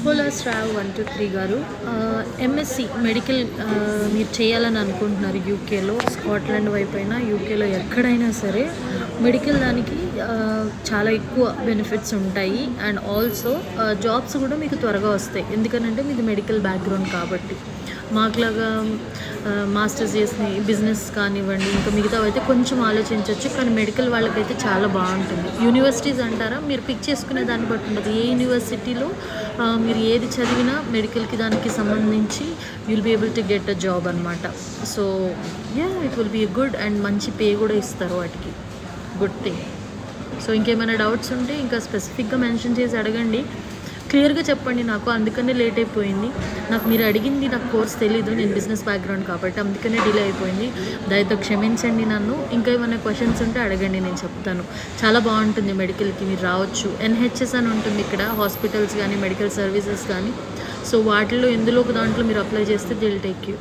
హోలా శ్రావ్ 123 గారు MSc medical మీరు చేయాలని అనుకుంటున్నారు యూకేలో, స్కాట్లాండ్ వైపు అయినా యూకేలో ఎక్కడైనా సరే మెడికల్ దానికి చాలా ఎక్కువ బెనిఫిట్స్ ఉంటాయి. అండ్ ఆల్సో జాబ్స్ కూడా మీకు త్వరగా వస్తాయి, ఎందుకనంటే మీది మెడికల్ బ్యాక్గ్రౌండ్ కాబట్టి. మాకులాగా మాస్టర్స్ చేసిన బిజినెస్ కానివ్వండి, ఇంకా మిగతా అయితే కొంచెం ఆలోచించవచ్చు, కానీ మెడికల్ వాళ్ళకైతే చాలా బాగుంటుంది. యూనివర్సిటీస్ అంటారా, మీరు పిక్ చేసుకునే దాన్ని బట్టి ఉంటుంది. ఏ యూనివర్సిటీలో మీరు ఏది చదివినా మెడికల్కి దానికి సంబంధించి you'll be able to get a job అనమాట. So it will be good and మంచి పే కూడా ఇస్తారు వాటికి. Good thing. సో ఇంకేమైనా డౌట్స్ ఉంటే ఇంకా స్పెసిఫిక్గా మెన్షన్ చేసి అడగండి, క్లియర్గా చెప్పండి నాకు. అందుకనే లేట్ అయిపోయింది. నాకు మీరు అడిగింది నాకు కోర్స్ తెలీదు, నేను బిజినెస్ బ్యాక్గ్రౌండ్ కాబట్టి అందుకనే డిలే అయిపోయింది. దయతో క్షమించండి నన్ను. ఇంకా ఏమైనా క్వశ్చన్స్ ఉంటే అడగండి, నేను చెప్తాను. చాలా బాగుంటుంది మెడికల్కి, మీరు రావచ్చు. ఎన్హెచ్ఎస్ అని ఉంటుంది ఇక్కడ, హాస్పిటల్స్ కానీ మెడికల్ సర్వీసెస్ కానీ. సో వాటిల్లో ఎందులో ఒక దాంట్లో మీరు అప్లై చేస్తే దిల్ టేక్ యూ.